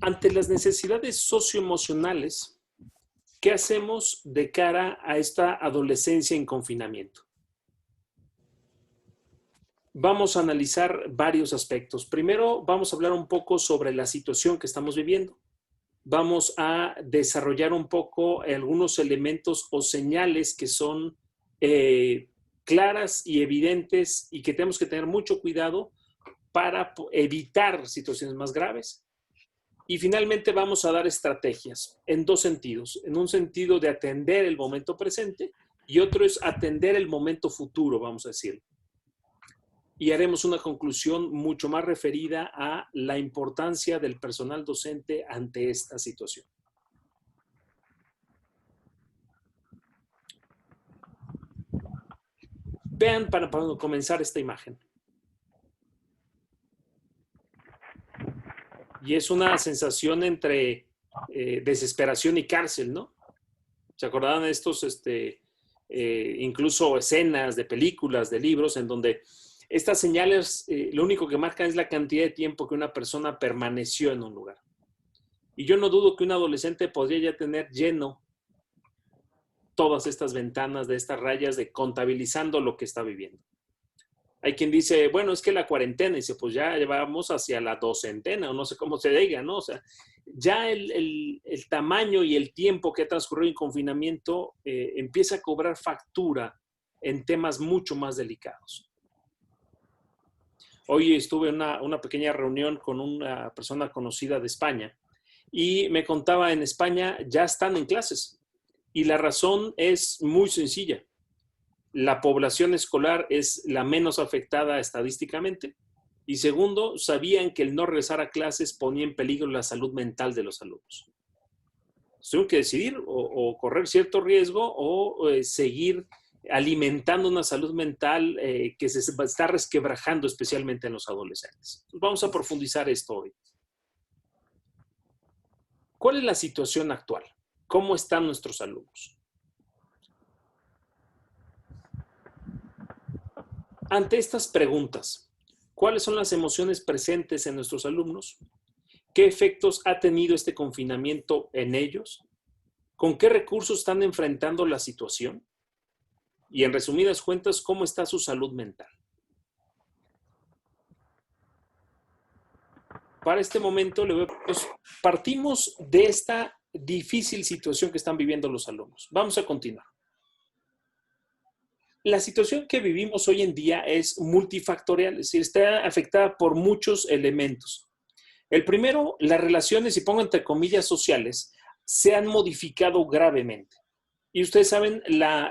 Ante las necesidades socioemocionales, ¿qué hacemos de cara a esta adolescencia en confinamiento? Vamos a analizar varios aspectos. Primero, vamos a hablar un poco sobre la situación que estamos viviendo. Vamos a desarrollar un poco algunos elementos o señales que son claras y evidentes y que tenemos que tener mucho cuidado para evitar situaciones más graves. Y finalmente vamos a dar estrategias en dos sentidos. En un sentido de atender el momento presente y otro es atender el momento futuro, vamos a decir. Y haremos una conclusión mucho más referida a la importancia del personal docente ante esta situación. Vean para comenzar esta imagen. Y es una sensación entre desesperación y cárcel, ¿no? ¿Se acordaban de estos, incluso escenas de películas, de libros, en donde estas señales lo único que marcan es la cantidad de tiempo que una persona permaneció en un lugar? Y yo no dudo que un adolescente podría ya tener lleno todas estas ventanas de estas rayas de contabilizando lo que está viviendo. Hay quien dice, bueno, es que la cuarentena, y dice, pues ya vamos hacia la docentena, o no sé cómo se diga, ¿no? O sea, ya el tamaño y el tiempo que ha transcurrido en confinamiento empieza a cobrar factura en temas mucho más delicados. Hoy estuve en una pequeña reunión con una persona conocida de España y me contaba, en España ya están en clases y la razón es muy sencilla. La población escolar es la menos afectada estadísticamente. Y segundo, sabían que el no regresar a clases ponía en peligro la salud mental de los alumnos. Tuvieron que decidir o correr cierto riesgo o seguir alimentando una salud mental que se está resquebrajando especialmente en los adolescentes. Entonces vamos a profundizar esto hoy. ¿Cuál es la situación actual? ¿Cómo están nuestros alumnos? Ante estas preguntas, ¿cuáles son las emociones presentes en nuestros alumnos? ¿Qué efectos ha tenido este confinamiento en ellos? ¿Con qué recursos están enfrentando la situación? Y en resumidas cuentas, ¿cómo está su salud mental? Para este momento, pues, partimos de esta difícil situación que están viviendo los alumnos. Vamos a continuar. La situación que vivimos hoy en día es multifactorial, es decir, está afectada por muchos elementos. El primero, las relaciones, y pongo entre comillas sociales, se han modificado gravemente. Y ustedes saben,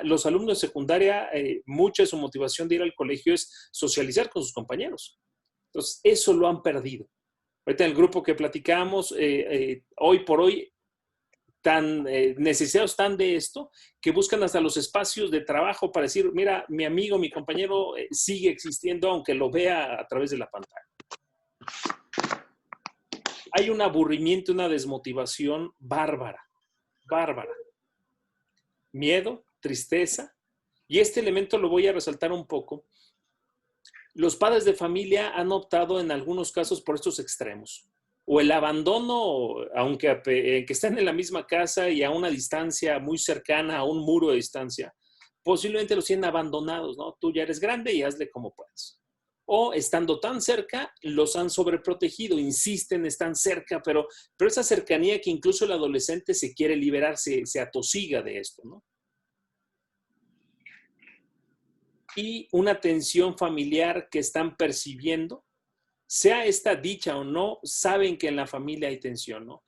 los alumnos de secundaria, mucha de su motivación de ir al colegio es socializar con sus compañeros. Entonces, eso lo han perdido. Ahorita en el grupo que platicamos, hoy por hoy, tan necesitados están de esto, que buscan hasta los espacios de trabajo para decir, mira, mi amigo, mi compañero sigue existiendo, aunque lo vea a través de la pantalla. Hay un aburrimiento, una desmotivación bárbara, bárbara. Miedo, tristeza, y este elemento lo voy a resaltar un poco. Los padres de familia han optado en algunos casos por estos extremos. O el abandono, aunque que estén en la misma casa y a una distancia muy cercana, a un muro de distancia, posiblemente los tienen abandonados, ¿no? Tú ya eres grande y hazle como puedas. O estando tan cerca, los han sobreprotegido, insisten, están cerca, pero esa cercanía que incluso el adolescente se quiere liberar, se atosiga de esto, ¿no? Y una tensión familiar que están percibiendo, sea esta dicha o no, saben que en la familia hay tensión, ¿no?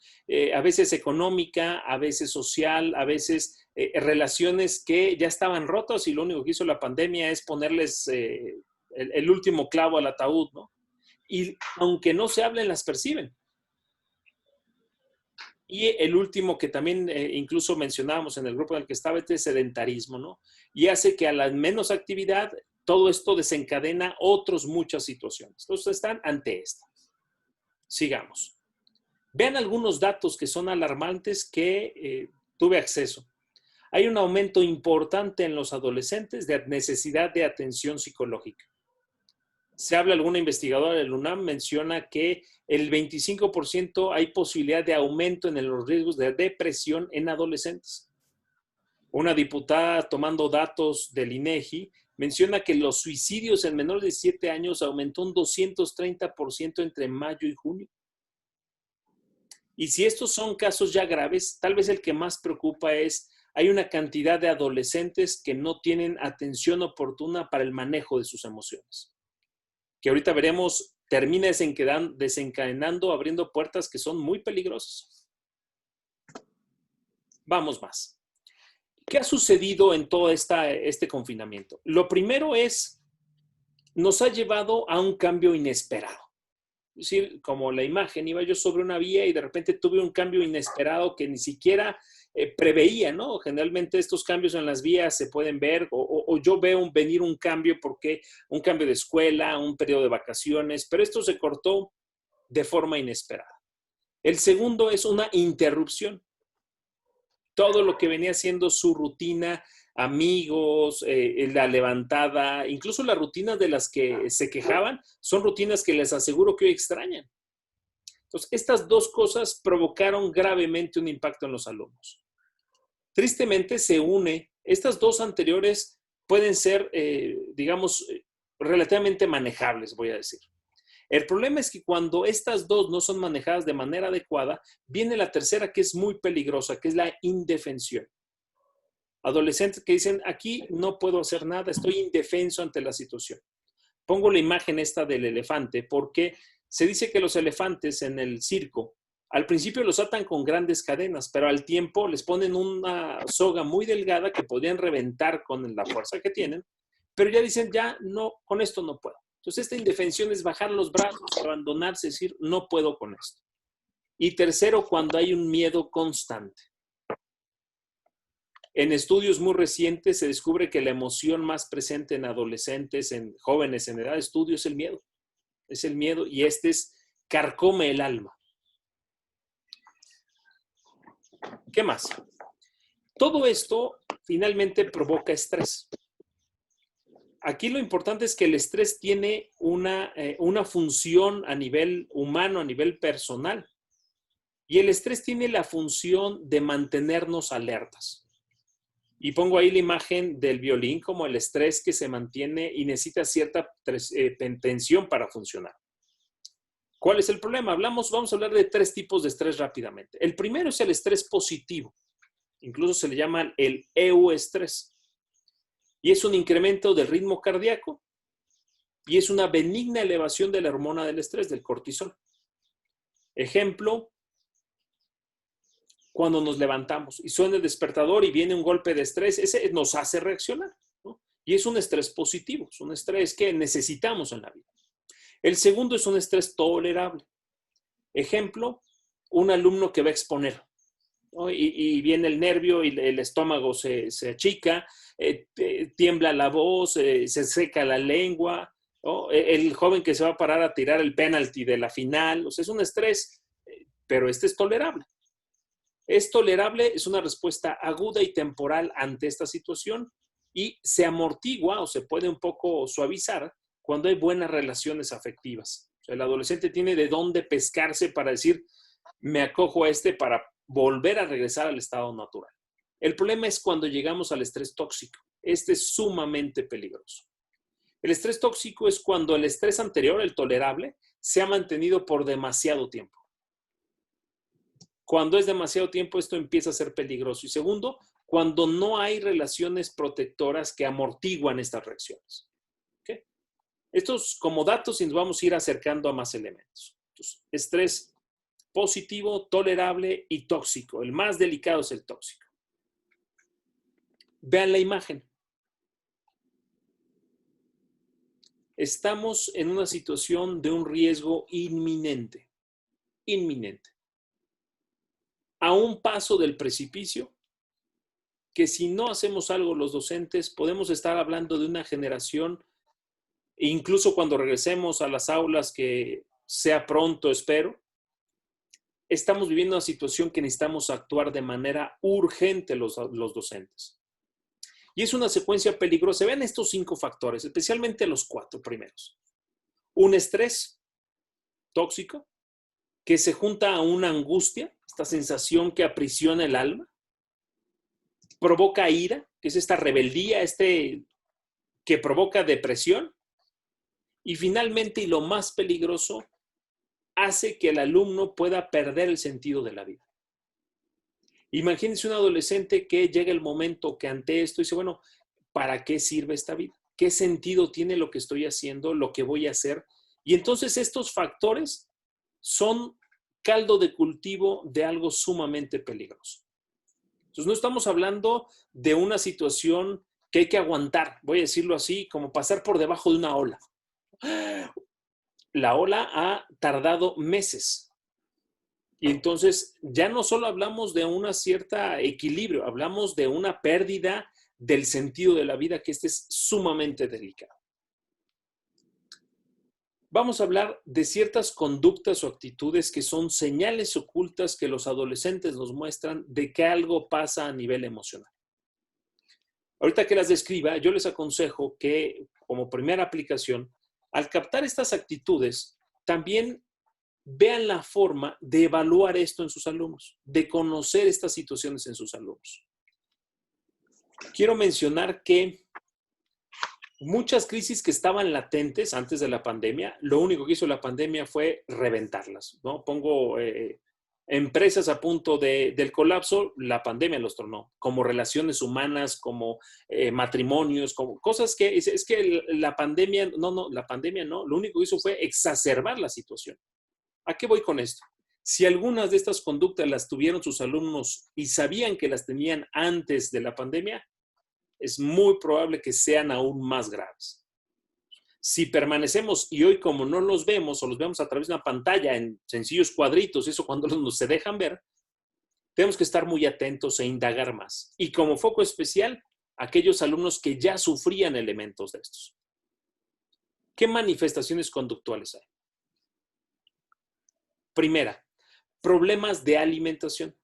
A veces económica, a veces social, a veces relaciones que ya estaban rotas y lo único que hizo la pandemia es ponerles el último clavo al ataúd, ¿no? Y aunque no se hablen, las perciben. Y el último que también incluso mencionábamos en el grupo en el que estaba, este sedentarismo, ¿no? Y hace que a la menos actividad, todo esto desencadena muchas situaciones. Entonces están ante esta. Sigamos. Vean algunos datos que son alarmantes que tuve acceso. Hay un aumento importante en los adolescentes de necesidad de atención psicológica. Se habla, alguna investigadora del UNAM menciona que el 25% hay posibilidad de aumento en los riesgos de depresión en adolescentes. Una diputada, tomando datos del INEGI, menciona que los suicidios en menores de 7 años aumentó un 230% entre mayo y junio. Y si estos son casos ya graves, tal vez el que más preocupa es, hay una cantidad de adolescentes que no tienen atención oportuna para el manejo de sus emociones, que ahorita veremos termina desencadenando, abriendo puertas que son muy peligrosas. Vamos más. ¿Qué ha sucedido en todo este confinamiento? Lo primero es, nos ha llevado a un cambio inesperado. Es decir, como la imagen, iba yo sobre una vía y de repente tuve un cambio inesperado que ni siquiera preveía, ¿no? Generalmente estos cambios en las vías se pueden ver o yo veo venir un cambio porque un cambio de escuela, un periodo de vacaciones, pero esto se cortó de forma inesperada. El segundo es una interrupción. Todo lo que venía siendo su rutina, amigos, la levantada, incluso las rutinas de las que se quejaban, son rutinas que les aseguro que hoy extrañan. Entonces, estas dos cosas provocaron gravemente un impacto en los alumnos. Tristemente se une, estas dos anteriores pueden ser, digamos, relativamente manejables, voy a decir. El problema es que cuando estas dos no son manejadas de manera adecuada, viene la tercera que es muy peligrosa, que es la indefensión. Adolescentes que dicen, aquí no puedo hacer nada, estoy indefenso ante la situación. Pongo la imagen esta del elefante porque se dice que los elefantes en el circo, al principio los atan con grandes cadenas, pero al tiempo les ponen una soga muy delgada que podrían reventar con la fuerza que tienen, pero ya dicen, ya no, con esto no puedo. Entonces, esta indefensión es bajar los brazos, abandonarse, decir, no puedo con esto. Y tercero, cuando hay un miedo constante. En estudios muy recientes se descubre que la emoción más presente en adolescentes, en jóvenes en edad de estudio, es el miedo. Es el miedo y carcome el alma. ¿Qué más? Todo esto finalmente provoca estrés. Aquí lo importante es que el estrés tiene una función a nivel humano, a nivel personal. Y el estrés tiene la función de mantenernos alertas. Y pongo ahí la imagen del violín como el estrés que se mantiene y necesita cierta tensión para funcionar. ¿Cuál es el problema? Vamos a hablar de 3 tipos de estrés rápidamente. El primero es el estrés positivo. Incluso se le llama el euestrés. Y es un incremento del ritmo cardíaco y es una benigna elevación de la hormona del estrés, del cortisol. Ejemplo, cuando nos levantamos y suena el despertador y viene un golpe de estrés, ese nos hace reaccionar, ¿no? Y es un estrés positivo, es un estrés que necesitamos en la vida. El segundo es un estrés tolerable. Ejemplo, un alumno que va a exponer, ¿no? Y viene el nervio y el estómago se achica, tiembla la voz, se seca la lengua, ¿no? El joven que se va a parar a tirar el penalti de la final, o sea, es un estrés, pero este es tolerable. Es tolerable, es una respuesta aguda y temporal ante esta situación y se amortigua o se puede un poco suavizar cuando hay buenas relaciones afectivas. O sea, el adolescente tiene de dónde pescarse para decir, me acojo a para volver a regresar al estado natural. El problema es cuando llegamos al estrés tóxico. Este es sumamente peligroso. El estrés tóxico es cuando el estrés anterior, el tolerable, se ha mantenido por demasiado tiempo. Cuando es demasiado tiempo, esto empieza a ser peligroso. Y segundo, cuando no hay relaciones protectoras que amortiguan estas reacciones. ¿Okay? Estos como datos y nos vamos a ir acercando a más elementos. Entonces, estrés positivo, tolerable y tóxico. El más delicado es el tóxico. Vean la imagen. Estamos en una situación de un riesgo inminente. Inminente. A un paso del precipicio, que si no hacemos algo los docentes, podemos estar hablando de una generación, incluso cuando regresemos a las aulas, que sea pronto, espero, estamos viviendo una situación que necesitamos actuar de manera urgente los docentes. Y es una secuencia peligrosa. Vean estos 5 factores, especialmente los 4 primeros. Un estrés tóxico que se junta a una angustia, esta sensación que aprisiona el alma, provoca ira, que es esta rebeldía, que provoca depresión, y finalmente, y lo más peligroso, hace que el alumno pueda perder el sentido de la vida. Imagínense un adolescente que llega el momento que ante esto dice, bueno, ¿para qué sirve esta vida? ¿Qué sentido tiene lo que estoy haciendo, lo que voy a hacer? Y entonces estos factores son caldo de cultivo de algo sumamente peligroso. Entonces no estamos hablando de una situación que hay que aguantar, voy a decirlo así, como pasar por debajo de una ola. La ola ha tardado meses. Y entonces ya no solo hablamos de un cierto equilibrio, hablamos de una pérdida del sentido de la vida, que este es sumamente delicado. Vamos a hablar de ciertas conductas o actitudes que son señales ocultas que los adolescentes nos muestran de que algo pasa a nivel emocional. Ahorita que las describa, yo les aconsejo que, como primera aplicación, al captar estas actitudes, también vean la forma de evaluar esto en sus alumnos, de conocer estas situaciones en sus alumnos. Quiero mencionar que muchas crisis que estaban latentes antes de la pandemia, lo único que hizo la pandemia fue reventarlas, ¿no? Pongo empresas a punto del colapso, la pandemia los tronó, como relaciones humanas, como matrimonios, como cosas que, es que la pandemia no, lo único que hizo fue exacerbar la situación. ¿A qué voy con esto? Si algunas de estas conductas las tuvieron sus alumnos y sabían que las tenían antes de la pandemia, es muy probable que sean aún más graves. Si permanecemos y hoy como no los vemos o los vemos a través de una pantalla en sencillos cuadritos, eso cuando nos se dejan ver, tenemos que estar muy atentos e indagar más. Y como foco especial, aquellos alumnos que ya sufrían elementos de estos. ¿Qué manifestaciones conductuales hay? Primera, problemas de alimentación.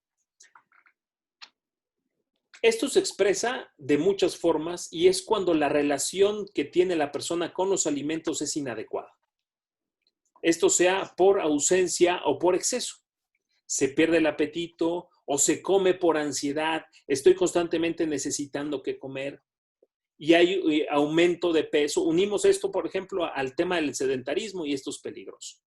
Esto se expresa de muchas formas y es cuando la relación que tiene la persona con los alimentos es inadecuada. Esto sea por ausencia o por exceso. Se pierde el apetito o se come por ansiedad. Estoy constantemente necesitando qué comer y hay aumento de peso. Unimos esto, por ejemplo, al tema del sedentarismo y esto es peligroso.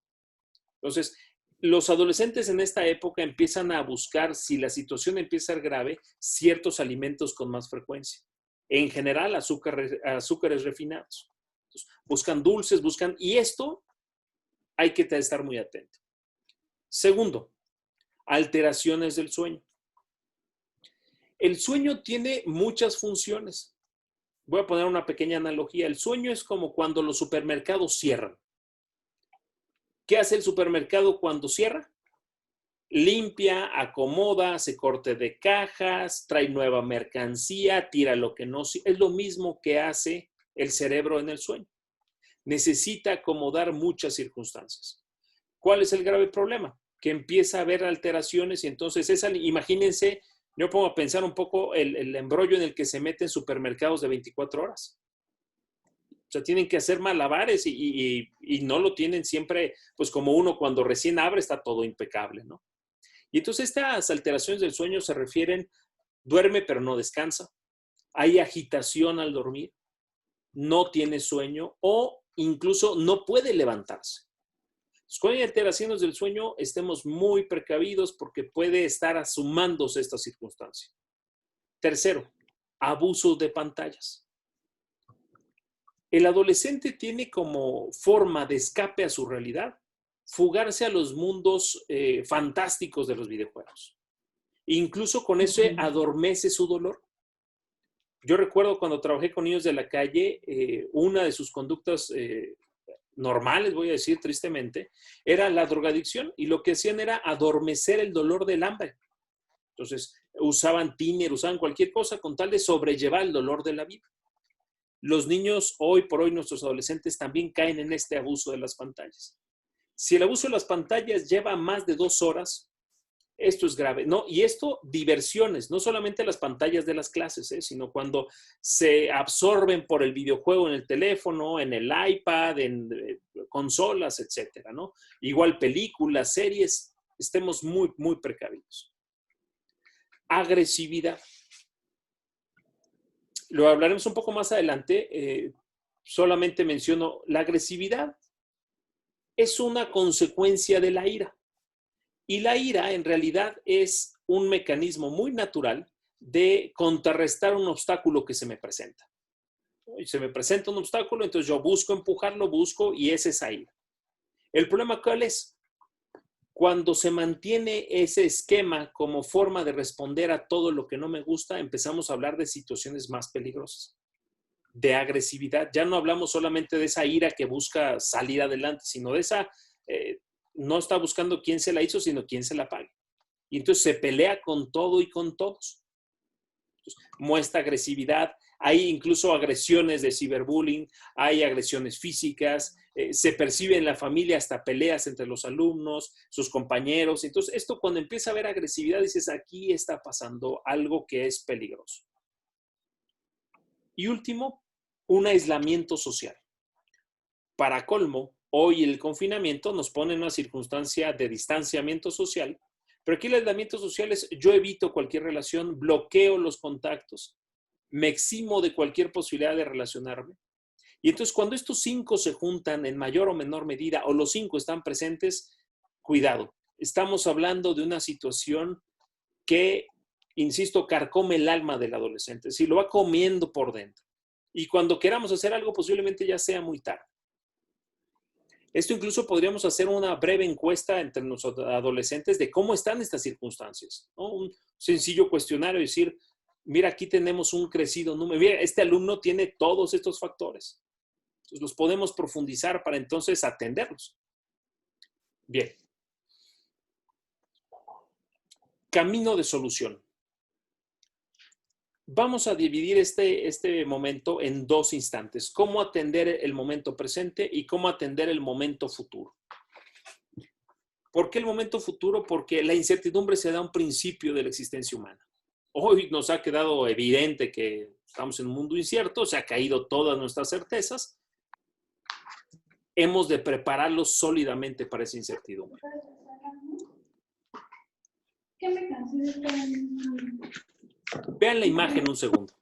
Entonces, los adolescentes en esta época empiezan a buscar, si la situación empieza a ser grave, ciertos alimentos con más frecuencia. En general, azúcares refinados. Entonces, buscan dulces, y esto hay que estar muy atento. Segundo, alteraciones del sueño. El sueño tiene muchas funciones. Voy a poner una pequeña analogía. El sueño es como cuando los supermercados cierran. ¿Qué hace el supermercado cuando cierra? Limpia, acomoda, hace corte de cajas, trae nueva mercancía, tira lo que no. Es lo mismo que hace el cerebro en el sueño. Necesita acomodar muchas circunstancias. ¿Cuál es el grave problema? Que empieza a haber alteraciones y entonces imagínense, yo pongo a pensar un poco el embrollo en el que se meten supermercados de 24 horas. O sea, tienen que hacer malabares y no lo tienen siempre, pues como uno cuando recién abre está todo impecable, ¿no? Y entonces estas alteraciones del sueño se refieren, duerme pero no descansa, hay agitación al dormir, no tiene sueño o incluso no puede levantarse. Entonces, cuando hay alteraciones del sueño, estemos muy precavidos porque puede estar sumándose esta circunstancia. Tercero, abuso de pantallas. El adolescente tiene como forma de escape a su realidad fugarse a los mundos fantásticos de los videojuegos. Incluso con eso adormece su dolor. Yo recuerdo cuando trabajé con niños de la calle, una de sus conductas normales, voy a decir tristemente, era la drogadicción y lo que hacían era adormecer el dolor del hambre. Entonces, usaban tiner, usaban cualquier cosa con tal de sobrellevar el dolor de la vida. Los niños, hoy por hoy, nuestros adolescentes también caen en este abuso de las pantallas. Si el abuso de las pantallas lleva más de 2 horas, Esto es grave. No, y esto, diversiones, no solamente las pantallas de las clases, sino cuando se absorben por el videojuego en el teléfono, en el iPad, en consolas, etcétera, ¿no? Igual películas, series, estemos muy, muy precavidos. Agresividad. Lo hablaremos un poco más adelante. Solamente menciono, la agresividad es una consecuencia de la ira. Y la ira en realidad es un mecanismo muy natural de contrarrestar un obstáculo que se me presenta. Y se me presenta un obstáculo, entonces yo busco empujarlo, y es esa ira. ¿El problema cuál es? Cuando se mantiene ese esquema como forma de responder a todo lo que no me gusta, empezamos a hablar de situaciones más peligrosas, de agresividad. Ya no hablamos solamente de esa ira que busca salir adelante, sino de esa... no está buscando quién se la hizo, sino quién se la pague. Y entonces se pelea con todo y con todos. Entonces, muestra agresividad. Hay incluso agresiones de ciberbullying, hay agresiones físicas, se percibe en la familia hasta peleas entre los alumnos, sus compañeros. Entonces, esto cuando empieza a haber agresividad, dices, aquí está pasando algo que es peligroso. Y último, un aislamiento social. Para colmo, hoy el confinamiento nos pone en una circunstancia de distanciamiento social, pero aquí el aislamiento social es yo evito cualquier relación, bloqueo los contactos, me eximo de cualquier posibilidad de relacionarme. Y entonces cuando estos 5 se juntan en mayor o menor medida, o los 5 están presentes, cuidado. Estamos hablando de una situación que, insisto, carcome el alma del adolescente, si lo va comiendo por dentro. Y cuando queramos hacer algo, posiblemente ya sea muy tarde. Esto incluso podríamos hacer una breve encuesta entre los adolescentes de cómo están estas circunstancias, ¿no? Un sencillo cuestionario, decir, mira, aquí tenemos un crecido número, mira, este alumno tiene todos estos factores. Entonces, los podemos profundizar para entonces atenderlos. Bien. Camino de solución. Vamos a dividir este momento en 2 instantes. Cómo atender el momento presente y cómo atender el momento futuro. ¿Por qué el momento futuro? Porque la incertidumbre se da a un principio de la existencia humana. Hoy nos ha quedado evidente que estamos en un mundo incierto, se han caído todas nuestras certezas. Hemos de prepararlos sólidamente para esa incertidumbre. Vean la imagen un segundo.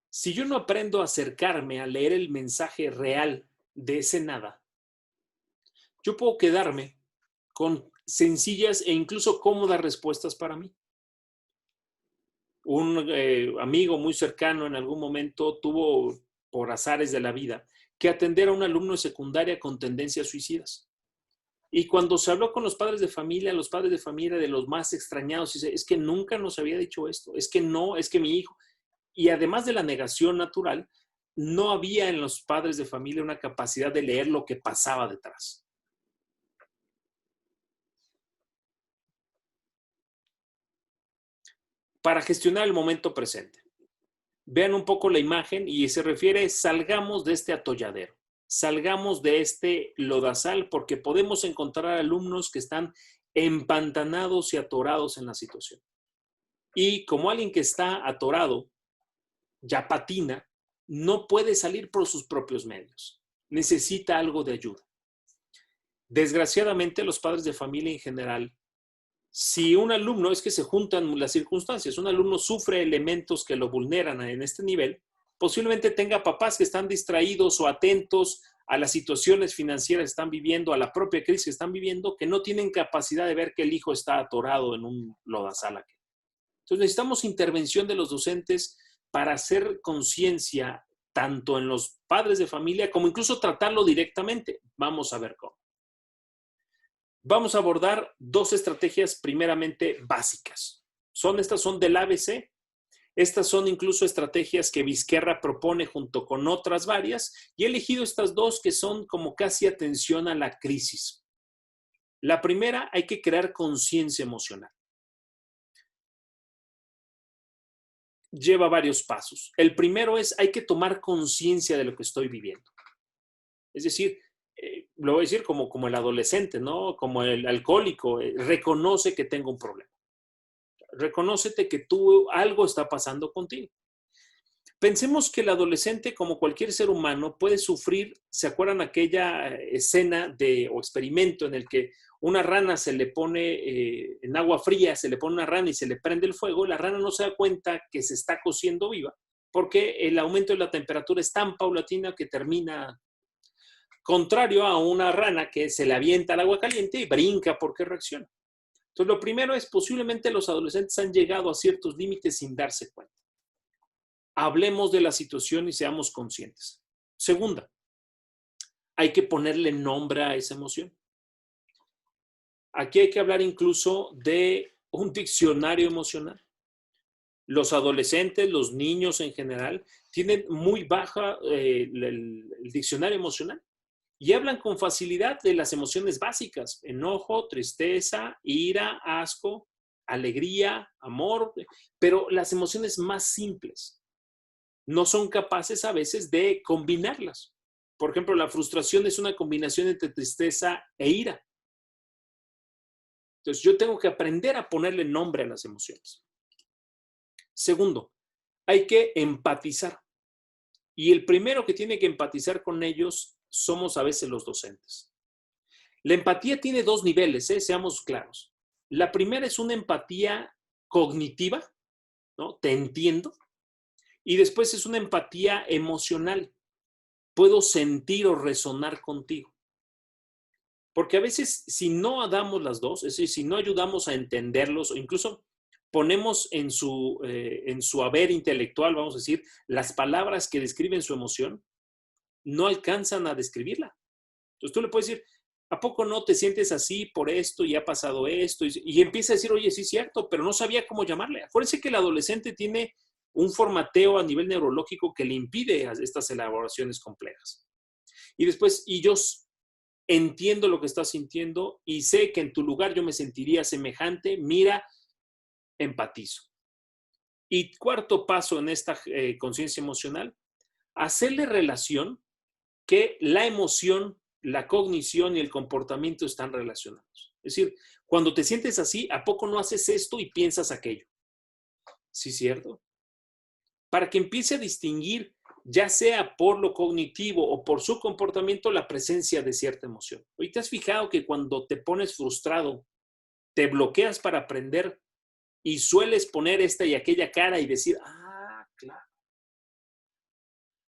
Si yo no aprendo a acercarme a leer el mensaje real de ese nada, yo puedo quedarme con sencillas e incluso cómodas respuestas para mí. Un amigo muy cercano en algún momento tuvo, por azares de la vida, que atender a un alumno de secundaria con tendencias suicidas. Y cuando se habló con los padres de familia de los más extrañados, dice, es que nunca nos había dicho esto, es que no, es que mi hijo. Y además de la negación natural, no había en los padres de familia una capacidad de leer lo que pasaba detrás. Para gestionar el momento presente. Vean un poco la imagen y se refiere, salgamos de este atolladero, salgamos de este lodazal, porque podemos encontrar alumnos que están empantanados y atorados en la situación. Y como alguien que está atorado, ya patina, no puede salir por sus propios medios. Necesita algo de ayuda. Desgraciadamente, los padres de familia en general, si un alumno, es que se juntan las circunstancias, un alumno sufre elementos que lo vulneran en este nivel, posiblemente tenga papás que están distraídos o atentos a las situaciones financieras que están viviendo, a la propia crisis que están viviendo, que no tienen capacidad de ver que el hijo está atorado en un lodazal. Entonces necesitamos intervención de los docentes para hacer conciencia tanto en los padres de familia como incluso tratarlo directamente. Vamos a ver cómo. Vamos a abordar 2 estrategias primeramente básicas. Estas son del ABC. Estas son incluso estrategias que Vizquerra propone junto con otras varias y he elegido estas 2 que son como casi atención a la crisis. La primera, hay que crear conciencia emocional. lleva varios pasos. El primero es, hay que tomar conciencia de lo que estoy viviendo. Es decir, lo voy a decir como el adolescente, ¿no? Como el alcohólico, reconoce que tengo un problema. Reconócete que algo está pasando contigo. Pensemos que el adolescente, como cualquier ser humano, puede sufrir. ¿Se acuerdan aquella escena o experimento en el que una rana se le pone en agua fría, se le pone una rana y se le prende el fuego? La rana no se da cuenta que se está cociendo viva porque el aumento de la temperatura es tan paulatina que termina contrario a una rana que se le avienta al agua caliente y brinca porque reacciona. Entonces, lo primero es, posiblemente los adolescentes han llegado a ciertos límites sin darse cuenta. Hablemos de la situación y seamos conscientes. Segunda, hay que ponerle nombre a esa emoción. Aquí hay que hablar incluso de un diccionario emocional. Los adolescentes, los niños en general, tienen muy baja el diccionario emocional y hablan con facilidad de las emociones básicas: enojo, tristeza, ira, asco, alegría, amor, pero las emociones más simples no son capaces a veces de combinarlas. Por ejemplo, la frustración es una combinación entre tristeza e ira. Entonces, yo tengo que aprender a ponerle nombre a las emociones. Segundo, hay que empatizar. Y el primero que tiene que empatizar con ellos somos a veces los docentes. La empatía tiene dos niveles, seamos claros. La primera es una empatía cognitiva, ¿no? Te entiendo. Y después es una empatía emocional. Puedo sentir o resonar contigo. Porque a veces, si no damos las dos, es decir, si no ayudamos a entenderlos o incluso ponemos en su haber intelectual, vamos a decir, las palabras que describen su emoción, no alcanzan a describirla. Entonces tú le puedes decir, ¿a poco no te sientes así por esto y ha pasado esto? Y empieza a decir, oye, sí es cierto, pero no sabía cómo llamarle. Acuérdense que el adolescente tiene un formateo a nivel neurológico que le impide estas elaboraciones complejas. Y después, yo entiendo lo que estás sintiendo y sé que en tu lugar yo me sentiría semejante, mira, empatizo. Y cuarto paso en esta conciencia emocional, hacerle relación que la emoción, la cognición y el comportamiento están relacionados. Es decir, cuando te sientes así, ¿a poco no haces esto y piensas aquello? Sí, ¿cierto? Para que empiece a distinguir, ya sea por lo cognitivo o por su comportamiento, la presencia de cierta emoción. ¿Hoy te has fijado que cuando te pones frustrado, te bloqueas para aprender y sueles poner esta y aquella cara y decir, ah, claro?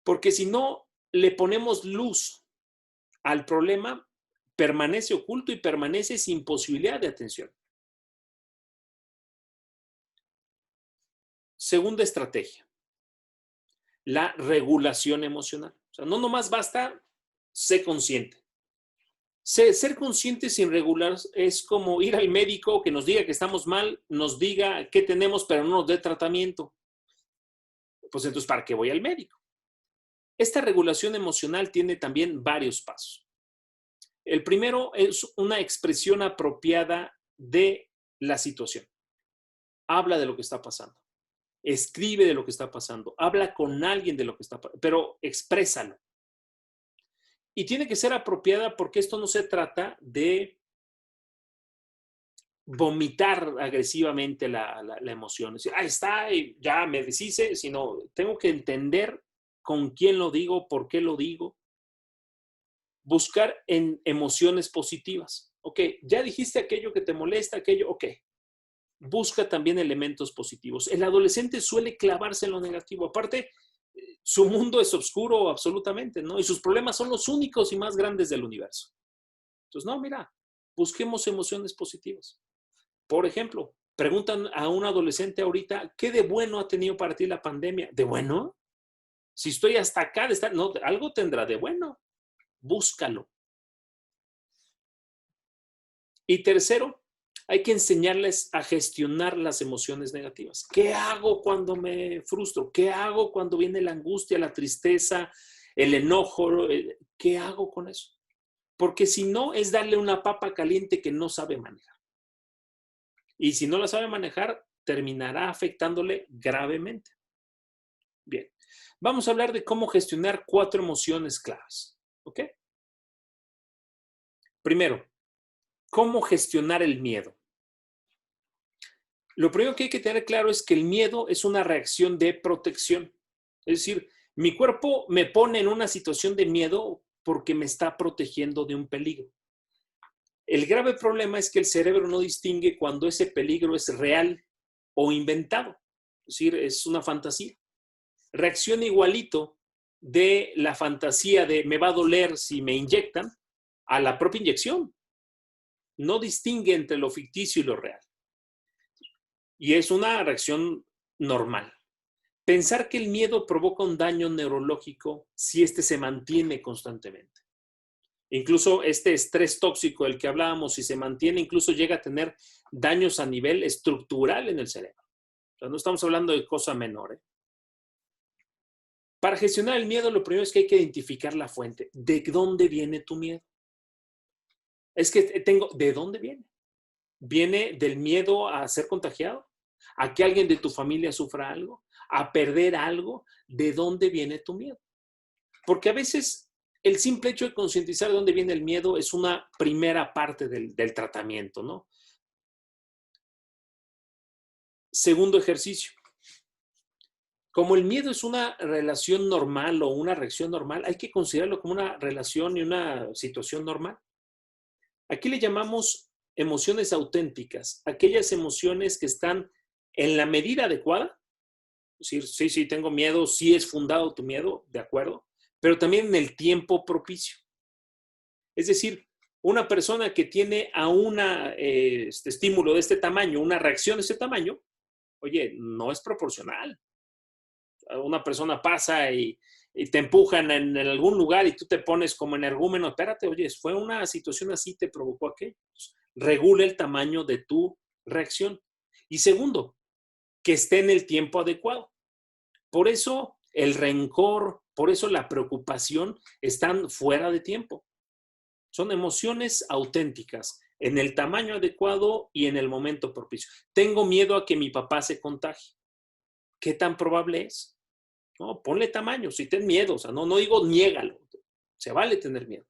Porque si no le ponemos luz al problema, permanece oculto y permanece sin posibilidad de atención. Segunda estrategia, la regulación emocional. O sea, no nomás basta ser consciente. Ser consciente sin regular es como ir al médico que nos diga que estamos mal, nos diga qué tenemos, pero no nos dé tratamiento. Pues entonces, ¿para qué voy al médico? Esta regulación emocional tiene también varios pasos. El primero es una expresión apropiada de la situación. Habla de lo que está pasando. Escribe de lo que está pasando. Habla con alguien de lo que está pasando, pero exprésalo. Y tiene que ser apropiada porque esto no se trata de vomitar agresivamente la emoción. Es decir, ahí está, y ya me deshice, sino tengo que entender con quién lo digo, por qué lo digo. Buscar en emociones positivas. Ok, ya dijiste aquello que te molesta, aquello, ok. Busca también elementos positivos. El adolescente suele clavarse en lo negativo. Aparte, su mundo es oscuro absolutamente, ¿no? Y sus problemas son los únicos y más grandes del universo. Entonces, no, mira, busquemos emociones positivas. Por ejemplo, preguntan a un adolescente ahorita, ¿qué de bueno ha tenido para ti la pandemia? ¿De bueno? Si estoy hasta acá de estar, no, algo tendrá de bueno. Búscalo. Y tercero, hay que enseñarles a gestionar las emociones negativas. ¿Qué hago cuando me frustro? ¿Qué hago cuando viene la angustia, la tristeza, el enojo? ¿Qué hago con eso? Porque si no, es darle una papa caliente que no sabe manejar. Y si no la sabe manejar, terminará afectándole gravemente. Bien, vamos a hablar de cómo gestionar 4 emociones claves. ¿Ok? Primero, ¿cómo gestionar el miedo? Lo primero que hay que tener claro es que el miedo es una reacción de protección. Es decir, mi cuerpo me pone en una situación de miedo porque me está protegiendo de un peligro. El grave problema es que el cerebro no distingue cuando ese peligro es real o inventado. Es decir, es una fantasía. Reacciona igualito de la fantasía de me va a doler si me inyectan a la propia inyección. No distingue entre lo ficticio y lo real. Y es una reacción normal. Pensar que el miedo provoca un daño neurológico si éste se mantiene constantemente. Incluso este estrés tóxico del que hablábamos, si se mantiene, incluso llega a tener daños a nivel estructural en el cerebro. O sea, no estamos hablando de cosa menor. Para gestionar el miedo, lo primero es que hay que identificar la fuente. ¿De dónde viene tu miedo? Es que ¿de dónde viene? ¿Viene del miedo a ser contagiado? ¿A que alguien de tu familia sufra algo? ¿A perder algo? ¿De dónde viene tu miedo? Porque a veces el simple hecho de concientizar de dónde viene el miedo es una primera parte del tratamiento, ¿no? Segundo ejercicio. Como el miedo es una relación normal o una reacción normal, hay que considerarlo como una relación y una situación normal. Aquí le llamamos emociones auténticas, aquellas emociones que están en la medida adecuada. Es decir, sí, tengo miedo, sí es fundado tu miedo, de acuerdo, pero también en el tiempo propicio. Es decir, una persona que tiene a un estímulo de este tamaño, una reacción de este tamaño, oye, no es proporcional. Una persona pasa y te empujan en algún lugar y tú te pones como energúmeno, espérate, oye, fue una situación así, te provocó aquello. Regula el tamaño de tu reacción. Y segundo, que esté en el tiempo adecuado. Por eso el rencor, por eso la preocupación están fuera de tiempo. Son emociones auténticas, en el tamaño adecuado y en el momento propicio. Tengo miedo a que mi papá se contagie. ¿Qué tan probable es? No, ponle tamaño, si ten miedo, o sea, no digo niégalo, se vale tener miedo.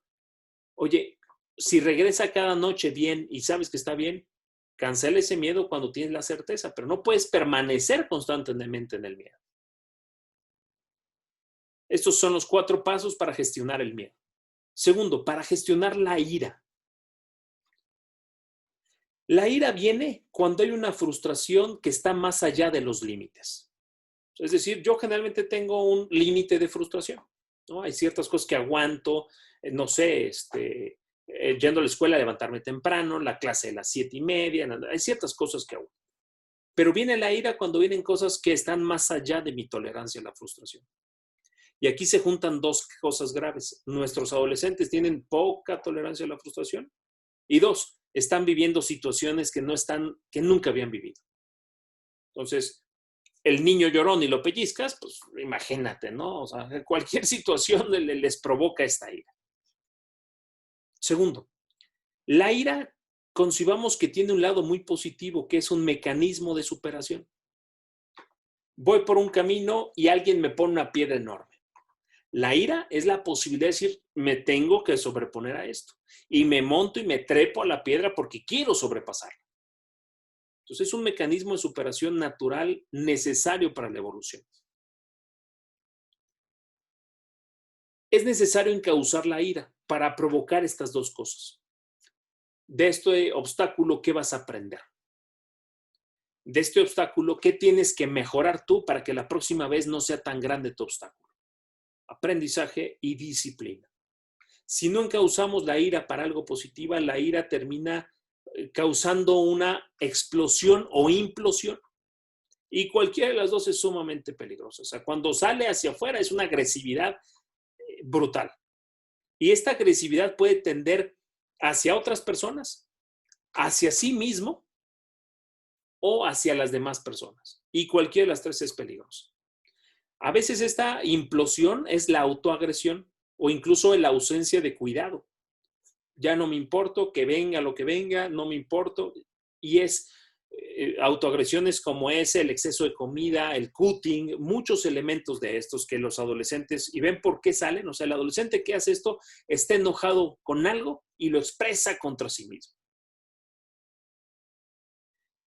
Oye, si regresa cada noche bien y sabes que está bien, cancela ese miedo cuando tienes la certeza, pero no puedes permanecer constantemente en el miedo. Estos son los 4 pasos para gestionar el miedo. Segundo, para gestionar la ira. La ira viene cuando hay una frustración que está más allá de los límites. Es decir, yo generalmente tengo un límite de frustración, ¿no? Hay ciertas cosas que aguanto, no sé, yendo a la escuela, levantarme temprano, la clase de las 7:30, hay ciertas cosas que aguanto. Pero viene la ira cuando vienen cosas que están más allá de mi tolerancia a la frustración. Y aquí se juntan 2 cosas graves. Nuestros adolescentes tienen poca tolerancia a la frustración y 2, están viviendo situaciones que nunca habían vivido. Entonces, el niño llorón y lo pellizcas, pues imagínate, ¿no? O sea, cualquier situación les provoca esta ira. Segundo, la ira concibamos que tiene un lado muy positivo, que es un mecanismo de superación. Voy por un camino y alguien me pone una piedra enorme. La ira es la posibilidad de decir, me tengo que sobreponer a esto. Y me monto y me trepo a la piedra porque quiero sobrepasarla. Entonces es un mecanismo de superación natural necesario para la evolución. Es necesario encauzar la ira para provocar estas 2 cosas. De este obstáculo, ¿qué vas a aprender? De este obstáculo, ¿qué tienes que mejorar tú para que la próxima vez no sea tan grande tu obstáculo? Aprendizaje y disciplina. Si no encauzamos la ira para algo positivo, la ira termina causando una explosión o implosión. Y cualquiera de las 2 es sumamente peligrosa. O sea, cuando sale hacia afuera es una agresividad brutal. Y esta agresividad puede tender hacia otras personas, hacia sí mismo o hacia las demás personas. Y cualquiera de las 3 es peligrosa. A veces esta implosión es la autoagresión o incluso la ausencia de cuidado. Ya no me importo, que venga lo que venga, no me importo. Y es autoagresiones como ese, el exceso de comida, el cutting, muchos elementos de estos que los adolescentes, y ven por qué salen, o sea, el adolescente que hace esto está enojado con algo y lo expresa contra sí mismo.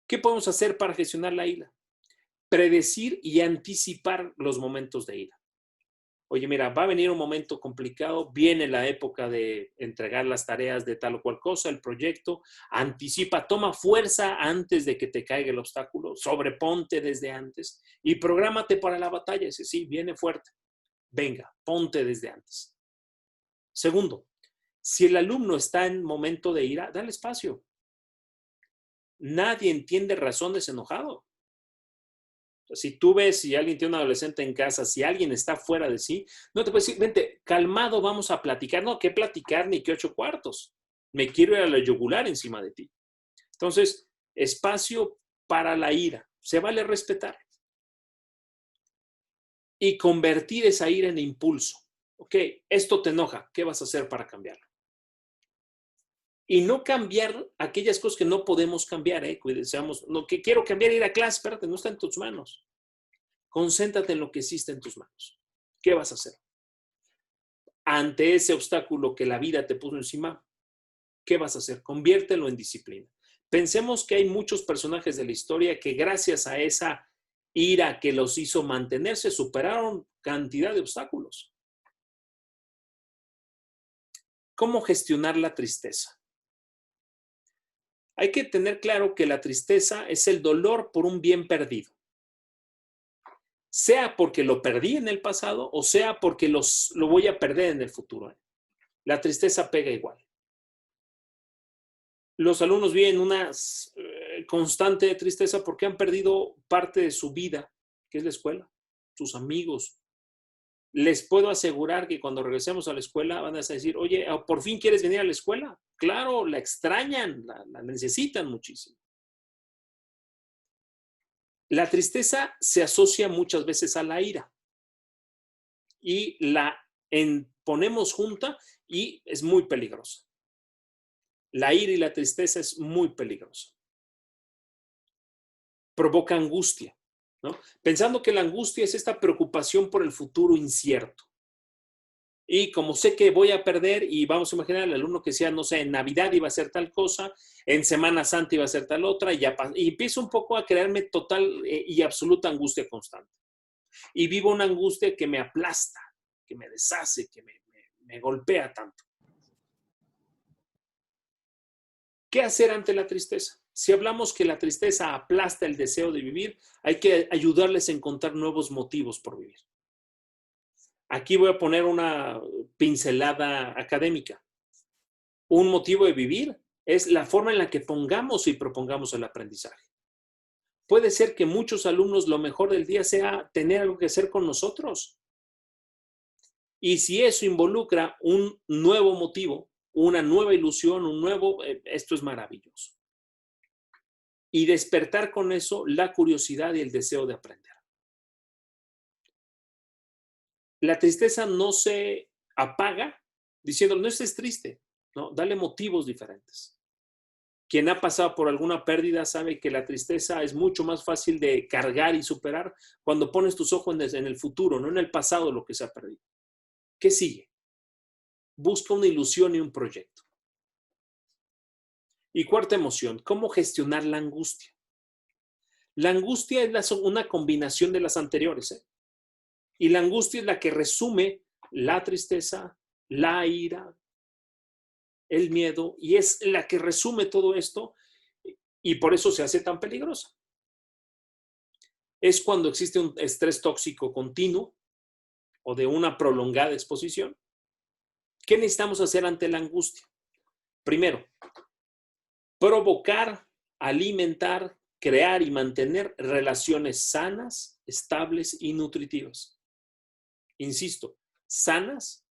¿Qué podemos hacer para gestionar la ira? Predecir y anticipar los momentos de ira. Oye, mira, va a venir un momento complicado, viene la época de entregar las tareas de tal o cual cosa, el proyecto, anticipa, toma fuerza antes de que te caiga el obstáculo, sobreponte desde antes y prográmate para la batalla. Dice, sí, viene fuerte, venga, ponte desde antes. Segundo, si el alumno está en momento de ira, dale espacio. Nadie entiende razones enojado. Si tú ves, si alguien tiene un adolescente en casa, si alguien está fuera de sí, no te puedes decir, vente, calmado, vamos a platicar. No, ¿qué platicar ni qué 8 cuartos? Me quiero ir a la yugular encima de ti. Entonces, espacio para la ira. Se vale respetar. Y convertir esa ira en impulso. Ok, esto te enoja. ¿Qué vas a hacer para cambiarlo? Y no cambiar aquellas cosas que no podemos cambiar, Cuidemos, no, que quiero cambiar, ir a clase, espérate, no está en tus manos. Concéntrate en lo que existe en tus manos. ¿Qué vas a hacer? Ante ese obstáculo que la vida te puso encima, ¿qué vas a hacer? Conviértelo en disciplina. Pensemos que hay muchos personajes de la historia que gracias a esa ira que los hizo mantenerse, superaron cantidad de obstáculos. ¿Cómo gestionar la tristeza? Hay que tener claro que la tristeza es el dolor por un bien perdido. Sea porque lo perdí en el pasado o sea porque lo voy a perder en el futuro. La tristeza pega igual. Los alumnos viven una constante tristeza porque han perdido parte de su vida, que es la escuela, sus amigos. Les puedo asegurar que cuando regresemos a la escuela van a decir, oye, ¿por fin quieres venir a la escuela? Claro, la extrañan, la necesitan muchísimo. La tristeza se asocia muchas veces a la ira y la ponemos junta y es muy peligrosa. La ira y la tristeza es muy peligrosa. Provoca angustia, ¿no? Pensando que la angustia es esta preocupación por el futuro incierto. Y como sé que voy a perder, y vamos a imaginar al alumno que decía, no sé, en Navidad iba a ser tal cosa, en Semana Santa iba a ser tal otra, y empiezo un poco a crearme total y absoluta angustia constante. Y vivo una angustia que me aplasta, que me deshace, que me golpea tanto. ¿Qué hacer ante la tristeza? Si hablamos que la tristeza aplasta el deseo de vivir, hay que ayudarles a encontrar nuevos motivos por vivir. Aquí voy a poner una pincelada académica. Un motivo de vivir es la forma en la que pongamos y propongamos el aprendizaje. Puede ser que muchos alumnos lo mejor del día sea tener algo que hacer con nosotros. Y si eso involucra un nuevo motivo, una nueva ilusión, esto es maravilloso. Y despertar con eso la curiosidad y el deseo de aprender. La tristeza no se apaga diciendo, no estés triste, ¿no? Dale motivos diferentes. Quien ha pasado por alguna pérdida sabe que la tristeza es mucho más fácil de cargar y superar cuando pones tus ojos en el futuro, no en el pasado lo que se ha perdido. ¿Qué sigue? Busca una ilusión y un proyecto. Y cuarta emoción, ¿cómo gestionar la angustia? La angustia es una combinación de las anteriores, Y la angustia es la que resume la tristeza, la ira, el miedo, y es la que resume todo esto y por eso se hace tan peligrosa. Es cuando existe un estrés tóxico continuo o de una prolongada exposición. ¿Qué necesitamos hacer ante la angustia? Primero, provocar, alimentar, crear y mantener relaciones sanas, estables y nutritivas. Insisto, sanas.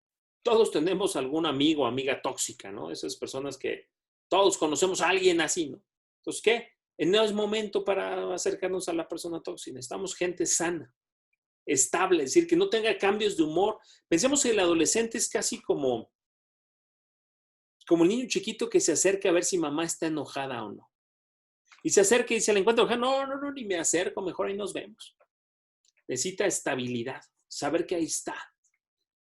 Todos tenemos algún amigo o amiga tóxica, ¿no? Esas personas que todos conocemos a alguien así, ¿no? Entonces, ¿qué? No es momento para acercarnos a la persona tóxica. Necesitamos gente sana, estable, es decir, que no tenga cambios de humor. Pensemos que el adolescente es casi como el niño chiquito que se acerca a ver si mamá está enojada o no. Y se acerca y dice al encuentro, no, no, no, ni me acerco, mejor ahí nos vemos. Necesita estabilidad, saber que ahí está.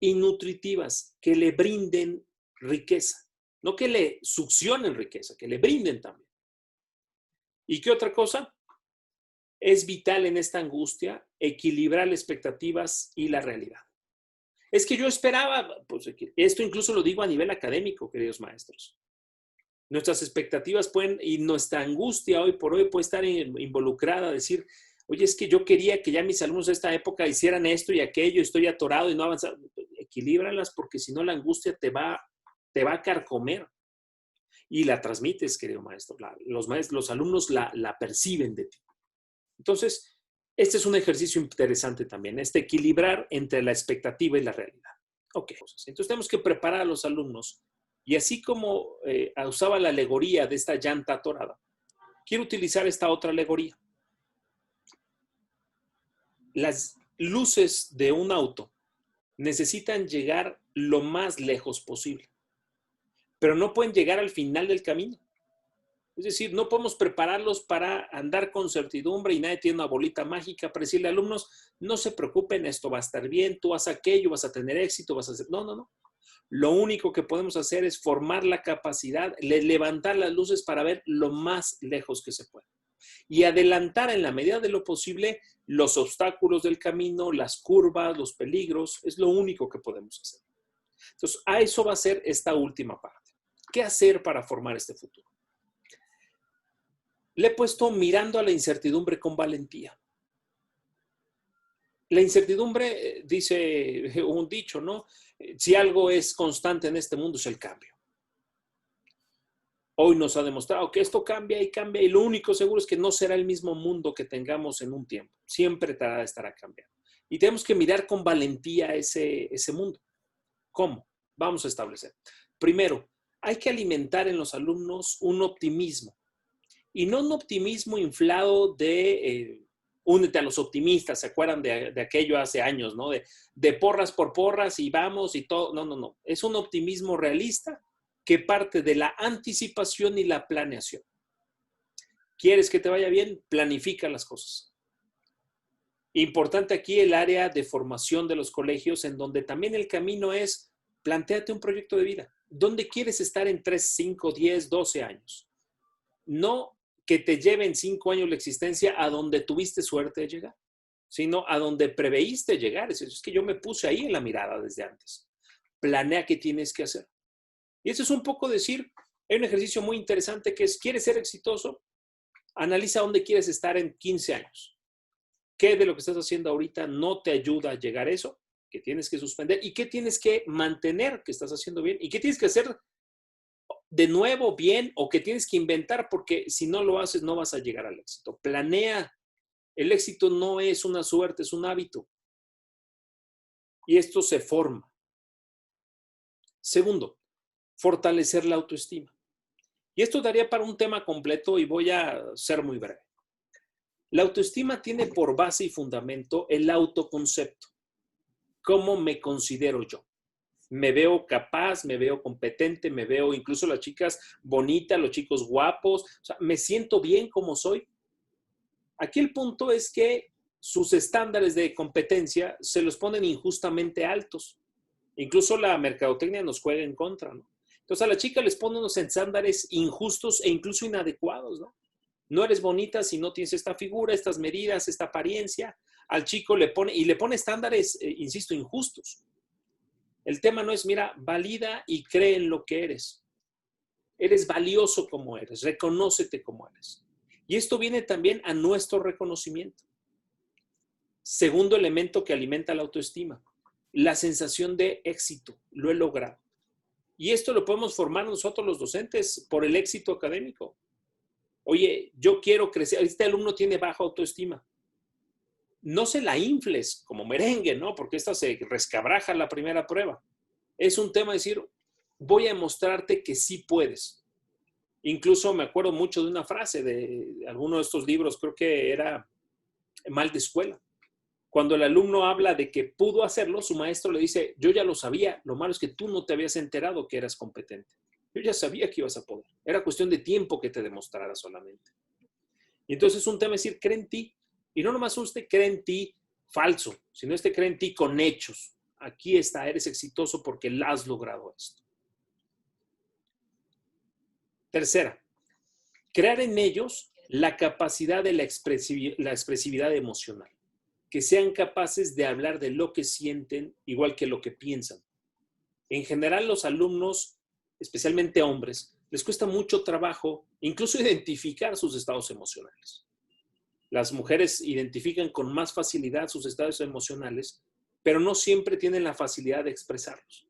Y nutritivas, que le brinden riqueza. No que le succionen riqueza, que le brinden también. ¿Y qué otra cosa? Es vital en esta angustia equilibrar las expectativas y la realidad. Es que yo esperaba, pues esto incluso lo digo a nivel académico, queridos maestros. Nuestras expectativas pueden, y nuestra angustia hoy por hoy puede estar involucrada, decir, oye, es que yo quería que ya mis alumnos de esta época hicieran esto y aquello, estoy atorado y no avanzado. Equilíbralas porque si no la angustia te va a carcomer y la transmites, querido maestro. Los alumnos la perciben de ti. Entonces, este es un ejercicio interesante también, equilibrar entre la expectativa y la realidad. Ok, entonces tenemos que preparar a los alumnos y así como usaba la alegoría de esta llanta atorada, quiero utilizar esta otra alegoría. Las luces de un auto necesitan llegar lo más lejos posible, pero no pueden llegar al final del camino. Es decir, no podemos prepararlos para andar con certidumbre y nadie tiene una bolita mágica para decirle a alumnos, no se preocupen, esto va a estar bien, tú vas a aquello, vas a tener éxito, vas a hacer... No, no, no. Lo único que podemos hacer es formar la capacidad, levantar las luces para ver lo más lejos que se pueda. Y adelantar en la medida de lo posible los obstáculos del camino, las curvas, los peligros, es lo único que podemos hacer. Entonces, a eso va a ser esta última parte. ¿Qué hacer para formar este futuro? Le he puesto mirando a la incertidumbre con valentía. La incertidumbre, dice un dicho, ¿no? Si algo es constante en este mundo es el cambio. Hoy nos ha demostrado que esto cambia y lo único seguro es que no será el mismo mundo que tengamos en un tiempo. Siempre estará cambiando. Y tenemos que mirar con valentía ese mundo. ¿Cómo? Vamos a establecer. Primero, hay que alimentar en los alumnos un optimismo. Y no un optimismo inflado de únete a los optimistas, ¿se acuerdan de aquello hace años, ¿no? De porras por porras y vamos y todo. No, no, no. Es un optimismo realista que parte de la anticipación y la planeación. ¿Quieres que te vaya bien? Planifica las cosas. Importante aquí el área de formación de los colegios, en donde también el camino es plantéate un proyecto de vida. ¿Dónde quieres estar en 3, 5, 10, 12 años? No que te lleven 5 años la existencia a donde tuviste suerte de llegar, sino a donde preveíste llegar. Es que yo me puse ahí en la mirada desde antes. Planea qué tienes que hacer. Y eso es un poco decir, hay un ejercicio muy interesante que es, ¿quieres ser exitoso? Analiza dónde quieres estar en 15 años. ¿Qué de lo que estás haciendo ahorita no te ayuda a llegar a eso? ¿Qué tienes que suspender? ¿Y qué tienes que mantener que estás haciendo bien? ¿Y qué tienes que hacer de nuevo bien o que tienes que inventar? Porque si no lo haces no vas a llegar al éxito. Planea. El éxito no es una suerte, es un hábito. Y esto se forma. Segundo, fortalecer la autoestima. Y esto daría para un tema completo y voy a ser muy breve. La autoestima tiene por base y fundamento el autoconcepto. ¿Cómo me considero yo? Me veo capaz, me veo competente, me veo incluso las chicas bonitas, los chicos guapos. O sea, me siento bien como soy. Aquí el punto es que sus estándares de competencia se los ponen injustamente altos. Incluso la mercadotecnia nos juega en contra, ¿no? Entonces a la chica les pone unos estándares injustos e incluso inadecuados, ¿no? No eres bonita si no tienes esta figura, estas medidas, esta apariencia. Al chico le pone estándares, insisto, injustos. El tema no es, mira, valida y cree en lo que eres. Eres valioso como eres, reconócete como eres. Y esto viene también a nuestro reconocimiento. Segundo elemento que alimenta la autoestima, la sensación de éxito, lo he logrado. Y esto lo podemos formar nosotros los docentes por el éxito académico. Oye, yo quiero crecer, este alumno tiene baja autoestima. No se la infles como merengue, ¿no? Porque esta se rescabraja la primera prueba. Es un tema de decir, voy a demostrarte que sí puedes. Incluso me acuerdo mucho de una frase de alguno de estos libros, creo que era Mal de Escuela. Cuando el alumno habla de que pudo hacerlo, su maestro le dice, yo ya lo sabía, lo malo es que tú no te habías enterado que eras competente. Yo ya sabía que ibas a poder. Era cuestión de tiempo que te demostrara solamente. Y entonces es un tema de decir, cree en ti. Y no nomás usted cree en ti falso, sino este cree en ti con hechos. Aquí está, eres exitoso porque has logrado esto. Tercera, crear en ellos la capacidad de la expresividad emocional. Que sean capaces de hablar de lo que sienten igual que lo que piensan. En general, los alumnos, especialmente hombres, les cuesta mucho trabajo incluso identificar sus estados emocionales. Las mujeres identifican con más facilidad sus estados emocionales, pero no siempre tienen la facilidad de expresarlos.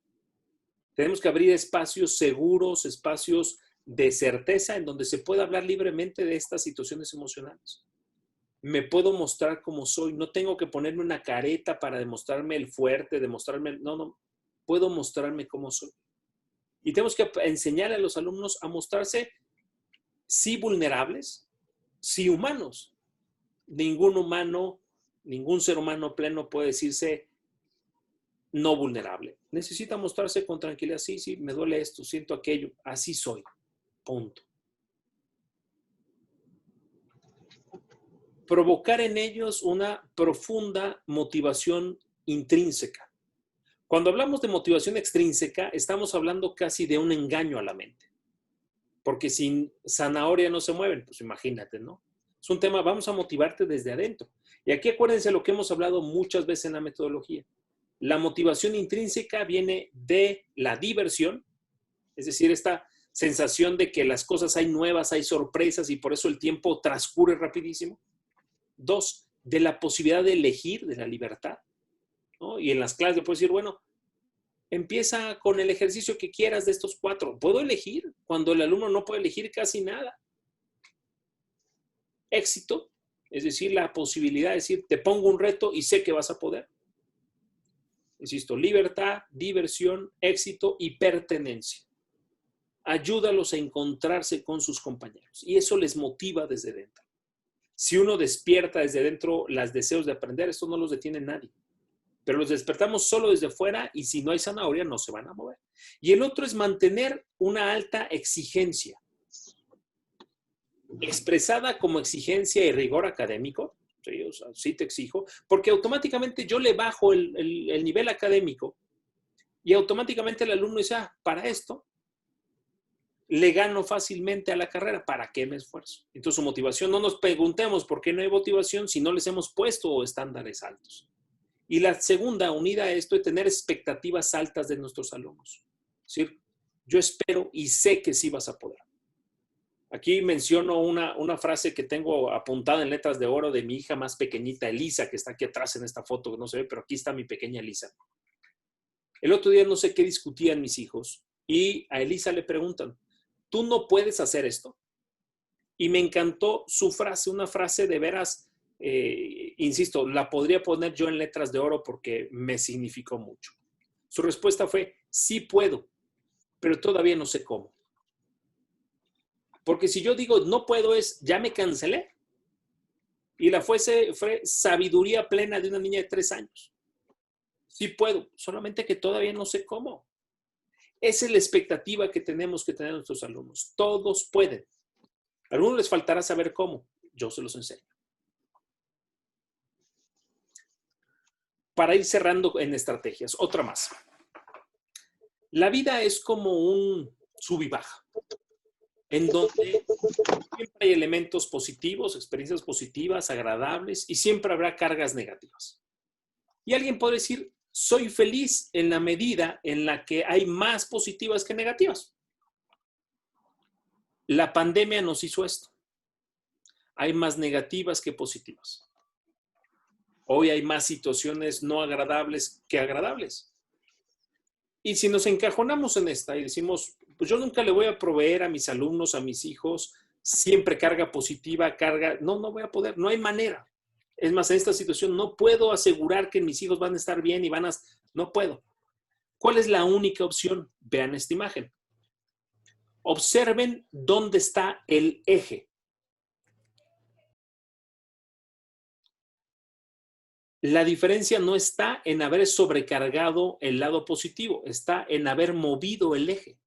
Tenemos que abrir espacios seguros, espacios de certeza en donde se pueda hablar libremente de estas situaciones emocionales. Me puedo mostrar como soy, no tengo que ponerme una careta para demostrarme el fuerte, demostrarme, no, puedo mostrarme como soy. Y tenemos que enseñarle a los alumnos a mostrarse sí vulnerables, sí humanos. Ningún humano, ningún ser humano pleno puede decirse no vulnerable. Necesita mostrarse con tranquilidad. Sí, sí, me duele esto, siento aquello. Así soy. Punto. Provocar en ellos una profunda motivación intrínseca. Cuando hablamos de motivación extrínseca, estamos hablando casi de un engaño a la mente. Porque sin zanahoria no se mueven, pues imagínate, ¿no? Es un tema, vamos a motivarte desde adentro. Y aquí acuérdense lo que hemos hablado muchas veces en la metodología. La motivación intrínseca viene de la diversión, es decir, esta sensación de que las cosas hay nuevas, hay sorpresas y por eso el tiempo transcurre rapidísimo. 2, de la posibilidad de elegir, de la libertad, ¿no? Y en las clases puedes decir, bueno, empieza con el ejercicio que quieras de estos 4. ¿Puedo elegir? Cuando el alumno no puede elegir casi nada. Éxito, es decir, la posibilidad de decir, te pongo un reto y sé que vas a poder. Insisto, libertad, diversión, éxito y pertenencia. Ayúdalos a encontrarse con sus compañeros y eso les motiva desde dentro. Si uno despierta desde dentro los deseos de aprender, esto no los detiene nadie. Pero los despertamos solo desde fuera y si no hay zanahoria no se van a mover. Y el otro es mantener una alta exigencia, expresada como exigencia y rigor académico. Sí, o sea, sí te exijo, porque automáticamente yo le bajo el nivel académico y automáticamente el alumno dice, para esto le gano fácilmente a la carrera, ¿para qué me esfuerzo? Entonces su motivación, no nos preguntemos por qué no hay motivación si no les hemos puesto estándares altos. Y la segunda, unida a esto, es tener expectativas altas de nuestros alumnos. Es decir, yo espero y sé que sí vas a poder. Aquí menciono una frase que tengo apuntada en letras de oro de mi hija más pequeñita, Elisa, que está aquí atrás en esta foto, que no se ve, pero aquí está mi pequeña Elisa. El otro día no sé qué discutían mis hijos y a Elisa le preguntan, ¿tú no puedes hacer esto? Y me encantó su frase, una frase de veras, insisto, la podría poner yo en letras de oro porque me significó mucho. Su respuesta fue, sí puedo, pero todavía no sé cómo. Porque si yo digo no puedo es, ya me cancelé. Y la fue sabiduría plena de una niña de 3 años. Sí puedo, solamente que todavía no sé cómo. Esa es la expectativa que tenemos que tener nuestros alumnos. Todos pueden. A algunos les faltará saber cómo. Yo se los enseño. Para ir cerrando en estrategias, otra más. La vida es como un sub y baja, en donde siempre hay elementos positivos, experiencias positivas, agradables, y siempre habrá cargas negativas. Y alguien puede decir, soy feliz en la medida en la que hay más positivas que negativas. La pandemia nos hizo esto. Hay más negativas que positivas. Hoy hay más situaciones no agradables que agradables. Y si nos encajonamos en esta y decimos, pues yo nunca le voy a proveer a mis alumnos, a mis hijos, siempre carga positiva, no voy a poder, no hay manera. Es más, en esta situación no puedo asegurar que mis hijos van a estar bien y no puedo. ¿Cuál es la única opción? Vean esta imagen. Observen dónde está el eje. La diferencia no está en haber sobrecargado el lado positivo, está en haber movido el eje.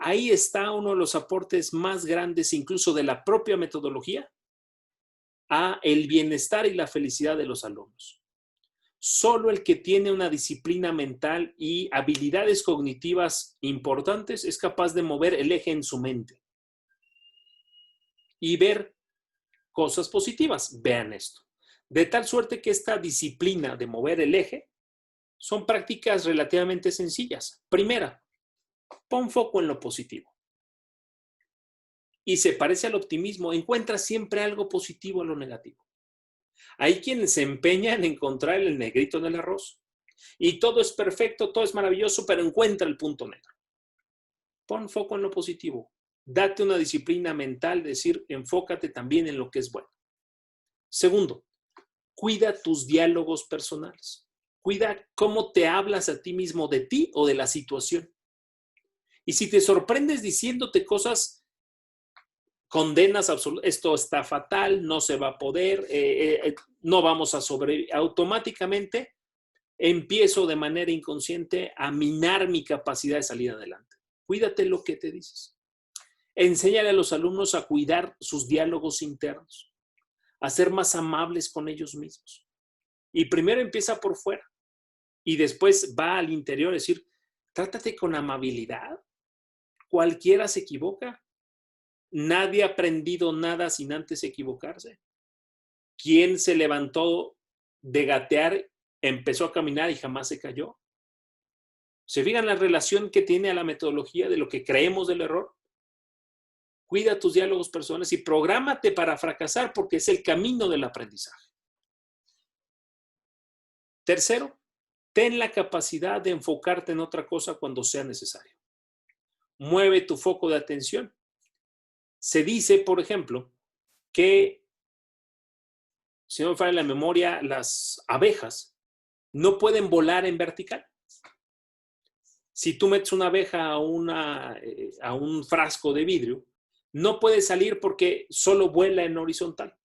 Ahí está uno de los aportes más grandes, incluso de la propia metodología, a el bienestar y la felicidad de los alumnos. Solo el que tiene una disciplina mental y habilidades cognitivas importantes es capaz de mover el eje en su mente y ver cosas positivas. Vean esto. De tal suerte que esta disciplina de mover el eje son prácticas relativamente sencillas. Primera, pon foco en lo positivo. Y se parece al optimismo, encuentra siempre algo positivo en lo negativo. Hay quienes se empeñan en encontrar el negrito en el arroz. Y todo es perfecto, todo es maravilloso, pero encuentra el punto negro. Pon foco en lo positivo. Date una disciplina mental, decir, enfócate también en lo que es bueno. Segundo, cuida tus diálogos personales. Cuida cómo te hablas a ti mismo de ti o de la situación. Y si te sorprendes diciéndote cosas, condenas absolutas, esto está fatal, no se va a poder, no vamos a sobrevivir, automáticamente empiezo de manera inconsciente a minar mi capacidad de salir adelante. Cuídate lo que te dices. Enséñale a los alumnos a cuidar sus diálogos internos, a ser más amables con ellos mismos. Y primero empieza por fuera y después va al interior, es decir, trátate con amabilidad. Cualquiera se equivoca. Nadie ha aprendido nada sin antes equivocarse. ¿Quién se levantó de gatear, empezó a caminar y jamás se cayó? ¿Se fijan la relación que tiene a la metodología de lo que creemos del error? Cuida tus diálogos personales y prográmate para fracasar porque es el camino del aprendizaje. Tercero, ten la capacidad de enfocarte en otra cosa cuando sea necesario. Mueve tu foco de atención. Se dice, por ejemplo, que, si no me falla la memoria, las abejas no pueden volar en vertical. Si tú metes una abeja a un frasco de vidrio, no puede salir porque solo vuela en horizontal,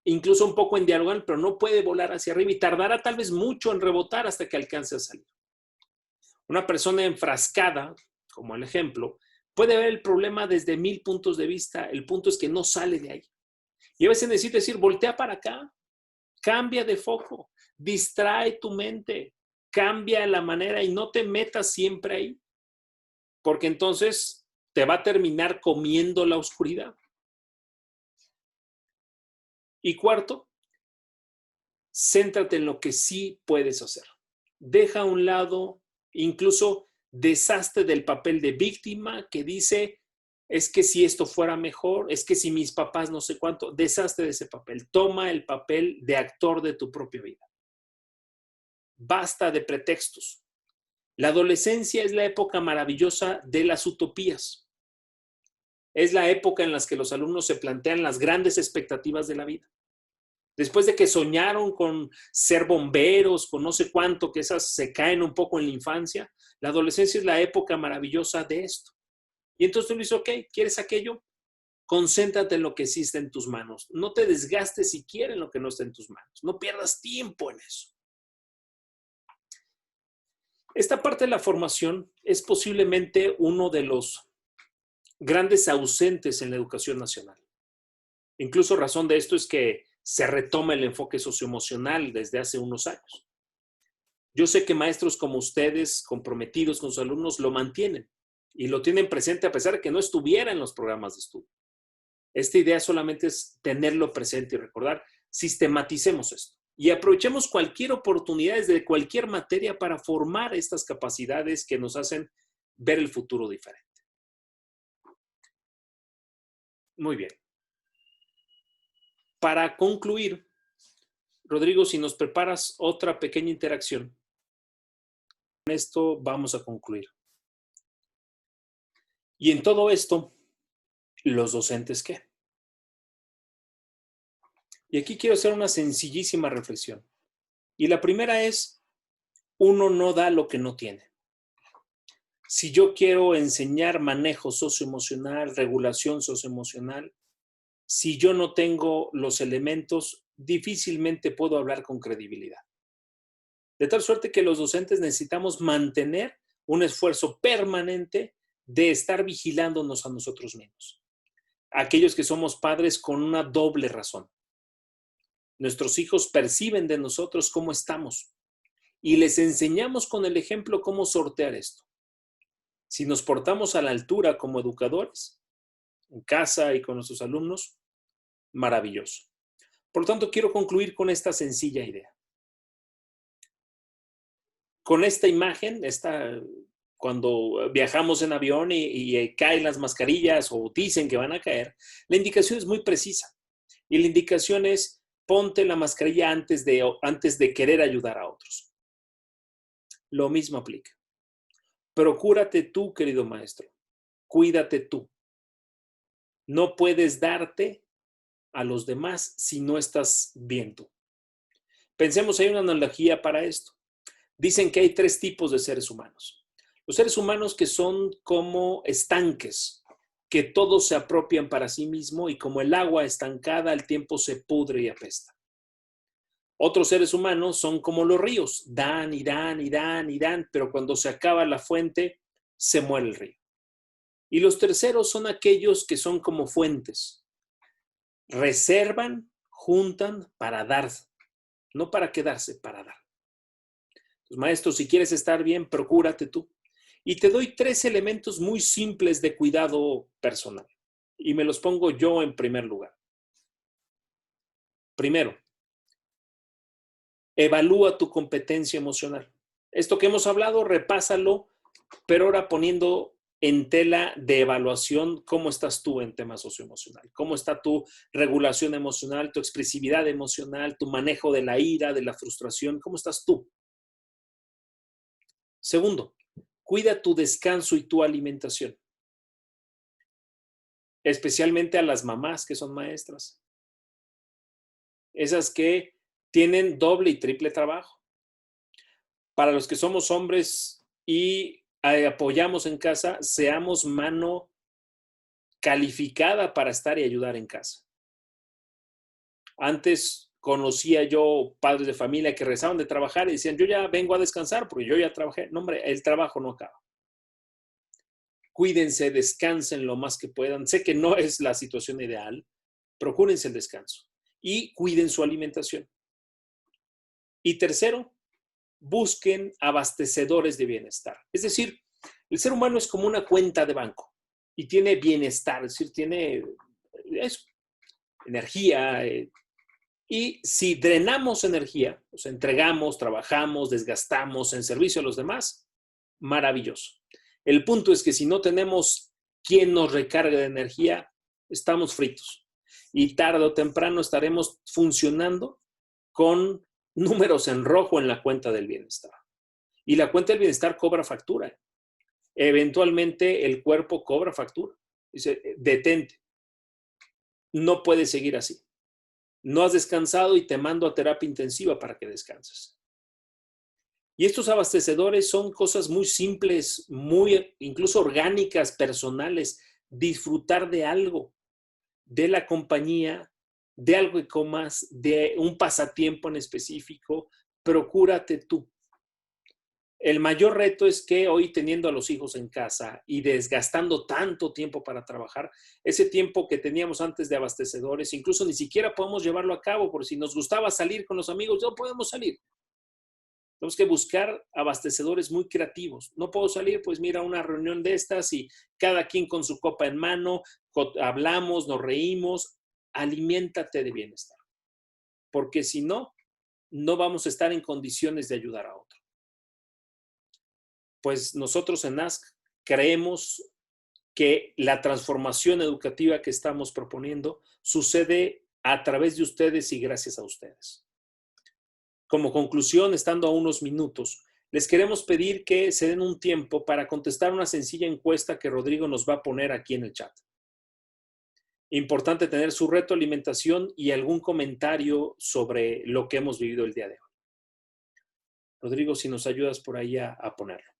incluso un poco en diagonal, pero no puede volar hacia arriba y tardará tal vez mucho en rebotar hasta que alcance a salir. Una persona enfrascada, como el ejemplo, puede ver el problema desde 1000 puntos de vista. El punto es que no sale de ahí. Y a veces necesito decir, voltea para acá, cambia de foco, distrae tu mente, cambia la manera y no te metas siempre ahí, porque entonces te va a terminar comiendo la oscuridad. Y cuarto, céntrate en lo que sí puedes hacer. Deja a un lado, incluso deshazte del papel de víctima que dice, es que si esto fuera mejor, es que si mis papás no sé cuánto, deshazte de ese papel. Toma el papel de actor de tu propia vida. Basta de pretextos. La adolescencia es la época maravillosa de las utopías. Es la época en la que los alumnos se plantean las grandes expectativas de la vida. Después de que soñaron con ser bomberos, con no sé cuánto, que esas se caen un poco en la infancia, la adolescencia es la época maravillosa de esto. Y entonces tú le dices, ok, ¿quieres aquello? Concéntrate en lo que existe en tus manos. No te desgastes siquiera en lo que no está en tus manos. No pierdas tiempo en eso. Esta parte de la formación es posiblemente uno de los grandes ausentes en la educación nacional. Incluso razón de esto es que se retoma el enfoque socioemocional desde hace unos años. Yo sé que maestros como ustedes, comprometidos con sus alumnos, lo mantienen y lo tienen presente a pesar de que no estuviera en los programas de estudio. Esta idea solamente es tenerlo presente y recordar, sistematicemos esto y aprovechemos cualquier oportunidad desde cualquier materia para formar estas capacidades que nos hacen ver el futuro diferente. Muy bien. Para concluir, Rodrigo, si nos preparas otra pequeña interacción, con esto vamos a concluir. Y en todo esto, ¿los docentes qué? Y aquí quiero hacer una sencillísima reflexión. Y la primera es, uno no da lo que no tiene. Si yo quiero enseñar manejo socioemocional, regulación socioemocional, si yo no tengo los elementos, difícilmente puedo hablar con credibilidad. De tal suerte que los docentes necesitamos mantener un esfuerzo permanente de estar vigilándonos a nosotros mismos. Aquellos que somos padres con una doble razón. Nuestros hijos perciben de nosotros cómo estamos y les enseñamos con el ejemplo cómo sortear esto. Si nos portamos a la altura como educadores, en casa y con nuestros alumnos, maravilloso. Por lo tanto, quiero concluir con esta sencilla idea. Con esta imagen, cuando viajamos en avión y caen las mascarillas o dicen que van a caer, la indicación es muy precisa. Y la indicación es, ponte la mascarilla antes de querer ayudar a otros. Lo mismo aplica. Procúrate tú, querido maestro. Cuídate tú. No puedes darte a los demás si no estás bien tú. Pensemos, hay una analogía para esto. Dicen que hay 3 tipos de seres humanos. Los seres humanos que son como estanques, que todos se apropian para sí mismo y como el agua estancada, el tiempo se pudre y apesta. Otros seres humanos son como los ríos, dan y dan y dan y dan, pero cuando se acaba la fuente, se muere el río. Y los terceros son aquellos que son como fuentes. Reservan, juntan para dar, no para quedarse, para dar. Entonces, maestro, si quieres estar bien, procúrate tú. Y te doy 3 elementos muy simples de cuidado personal. Y me los pongo yo en primer lugar. Primero, evalúa tu competencia emocional. Esto que hemos hablado, repásalo, pero ahora poniendo en tela de evaluación cómo estás tú en tema socioemocional, cómo está tu regulación emocional, tu expresividad emocional, tu manejo de la ira, de la frustración, cómo estás tú. Segundo, cuida tu descanso y tu alimentación, especialmente a las mamás que son maestras, esas que tienen doble y triple trabajo. Para los que somos hombres y apoyamos en casa, seamos mano calificada para estar y ayudar en casa. Antes conocía yo padres de familia que regresaban de trabajar y decían, yo ya vengo a descansar porque yo ya trabajé. No, hombre, el trabajo no acaba. Cuídense, descansen lo más que puedan. Sé que no es la situación ideal, procúrense el descanso y cuiden su alimentación. Y tercero, busquen abastecedores de bienestar. Es decir, el ser humano es como una cuenta de banco y tiene bienestar, es decir, tiene eso, energía. Y si drenamos energía, o sea, entregamos, trabajamos, desgastamos en servicio a los demás, maravilloso. El punto es que si no tenemos quien nos recargue de energía, estamos fritos. Y tarde o temprano estaremos funcionando con números en rojo en la cuenta del bienestar. Y la cuenta del bienestar cobra factura. Eventualmente el cuerpo cobra factura. Dice, detente. No puedes seguir así. No has descansado y te mando a terapia intensiva para que descanses. Y estos abastecedores son cosas muy simples, muy incluso orgánicas, personales. Disfrutar de algo, de la compañía, de algo que comas, de un pasatiempo en específico. Procúrate tú. El mayor reto es que hoy teniendo a los hijos en casa y desgastando tanto tiempo para trabajar, ese tiempo que teníamos antes de abastecedores, incluso ni siquiera podemos llevarlo a cabo, porque si nos gustaba salir con los amigos, no podemos salir. Tenemos que buscar abastecedores muy creativos. No puedo salir, pues mira, una reunión de estas y cada quien con su copa en mano, hablamos, nos reímos. Aliméntate de bienestar, porque si no, no vamos a estar en condiciones de ayudar a otro. Pues nosotros en ASK creemos que la transformación educativa que estamos proponiendo sucede a través de ustedes y gracias a ustedes. Como conclusión, estando a unos minutos, les queremos pedir que se den un tiempo para contestar una sencilla encuesta que Rodrigo nos va a poner aquí en el chat. Importante tener su retroalimentación y algún comentario sobre lo que hemos vivido el día de hoy. Rodrigo, si nos ayudas por ahí a ponerlo.